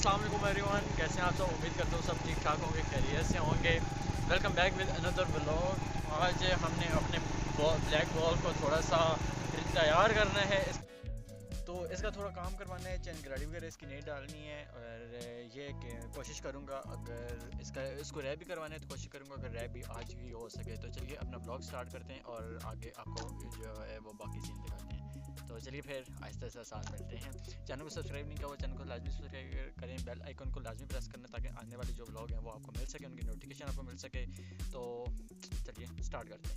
अस्सलाम वालेकुम एवरीवन, कैसे हैं आप सब। उम्मीद करता हूँ सब ठीक ठाक होंगे, खैरियत से होंगे। Welcome back with another vlog. आज हमने अपने ब्लैक बॉल को थोड़ा सा तैयार करना है, तो इसका थोड़ा काम करवाना है। चैन ग्राडी वगैरह इसकी नहीं डालनी है, और ये कि कोशिश करूँगा अगर इसको रैप भी करवाना है तो कोशिश करूँगा अगर रैप भी आज भी हो सके। तो चलिए अपना ब्लॉग स्टार्ट करते हैं और आगे आपको जो है वो बाकी सीन दिखाते हैं। तो चलिए फिर आहिस्ता आहिस्ता साथ मिलते हैं। चैनल को सब्सक्राइब नहीं किया वो चैनल को लाजमी सब्सक्राइब करें, बेल आइकन को लाजमी प्रेस करना ताकि आने वाले जो ब्लॉग हैं वो आपको मिल सके, उनकी नोटिफिकेशन आपको मिल सके। तो चलिए स्टार्ट करते हैं।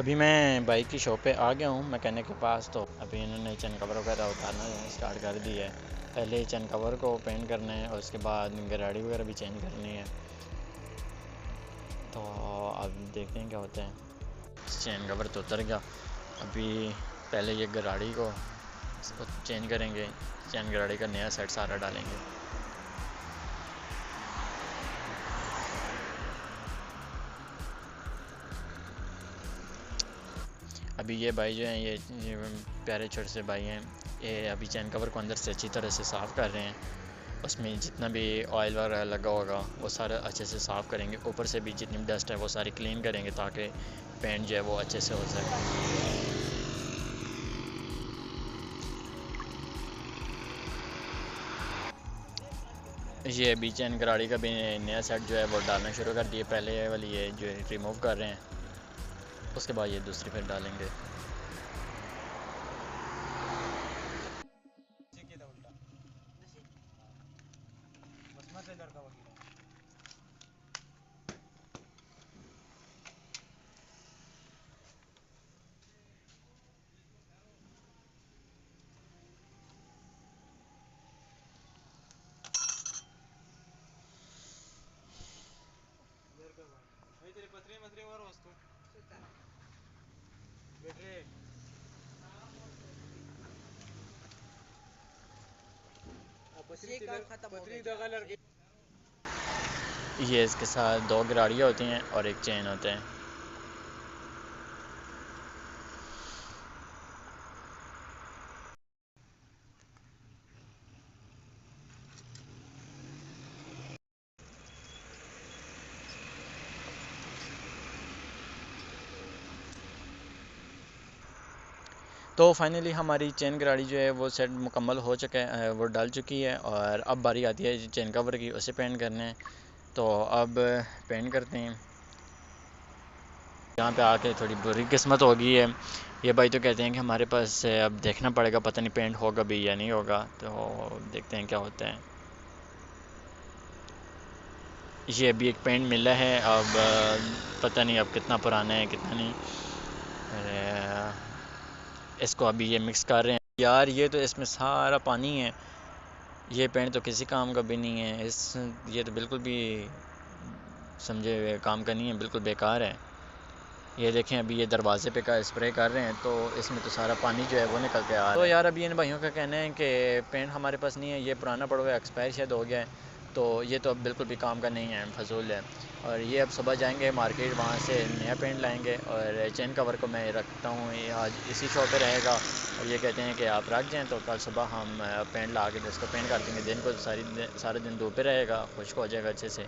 अभी मैं बाइक की शॉप पे आ गया हूँ मैकेनिक के पास। तो अभी इन्होंने चैन कवर वगैरह उतारना स्टार्ट कर दी है। पहले चैन कवर को पेंट करना है और उसके बाद गराड़ी वगैरह भी चेंज करनी है। तो अब देखते हैं क्या होता है। चैन कवर तो उतर गया, अभी पहले ये गराड़ी को चेंज करेंगे, चैन गराड़ी का नया सेट सारा डालेंगे। अभी ये भाई जो हैं ये प्यारे छोटे से भाई हैं, ये अभी चैन कवर को अंदर से अच्छी तरह से साफ़ कर रहे हैं। उसमें जितना भी ऑयल वगैरह लगा होगा वो सारा अच्छे से साफ़ करेंगे। ऊपर से भी जितनी डस्ट है वो सारी क्लीन करेंगे ताकि पेंट जो है वो अच्छे से हो सके। ये अभी चैन गराड़ी का भी नया सेट जो है वो डालना शुरू कर दिए। पहले वाली ये जो है रिमूव कर रहे हैं, उसके बाद ये दूसरी फिर डालेंगे। ये इसके साथ 2 गराड़ियाँ होती हैं और एक चेन होता है। तो फाइनली हमारी चेन गराड़ी जो है वो सेट मुकम्मल हो चुका है, वो डाल चुकी है। और अब बारी आती है चेन कवर की, उसे पेंट करने हैं। तो अब पेंट करते हैं। यहाँ पे आके थोड़ी बुरी किस्मत हो गई है। ये भाई तो कहते हैं कि हमारे पास अब देखना पड़ेगा, पता नहीं पेंट होगा भी या नहीं होगा। तो देखते हैं क्या होता है। ये अभी एक पेंट मिला है, अब पता नहीं अब कितना पुराना है कितना नहीं। इसको अभी ये मिक्स कर रहे हैं। यार ये तो इसमें सारा पानी है, ये पेंट तो किसी काम का भी नहीं है। ये तो बिल्कुल भी समझे हुए काम का नहीं है, बिल्कुल बेकार है। ये देखें अभी ये दरवाजे पे का स्प्रे कर रहे हैं तो इसमें तो सारा पानी जो है वो निकल के आ रहा है। तो यार अभी इन भाइयों का कहना है कि पेंट हमारे पास नहीं है, ये पुराना पड़ा हुआ है, एक्सपायर शायद हो गया है। तो ये तो अब बिल्कुल भी काम का नहीं है, फजूल है। और ये अब सुबह जाएंगे मार्केट, वहाँ से नया पेंट लाएंगे। और चेन कवर को मैं रखता हूँ, ये आज इसी शॉप पे रहेगा। और ये कहते हैं कि आप रख जाएँ तो कल सुबह हम पेंट ला के इसको पेंट कर देंगे। दिन को सारा दिन धूप पे रहेगा, खुश्क हो जाएगा अच्छे से।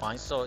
500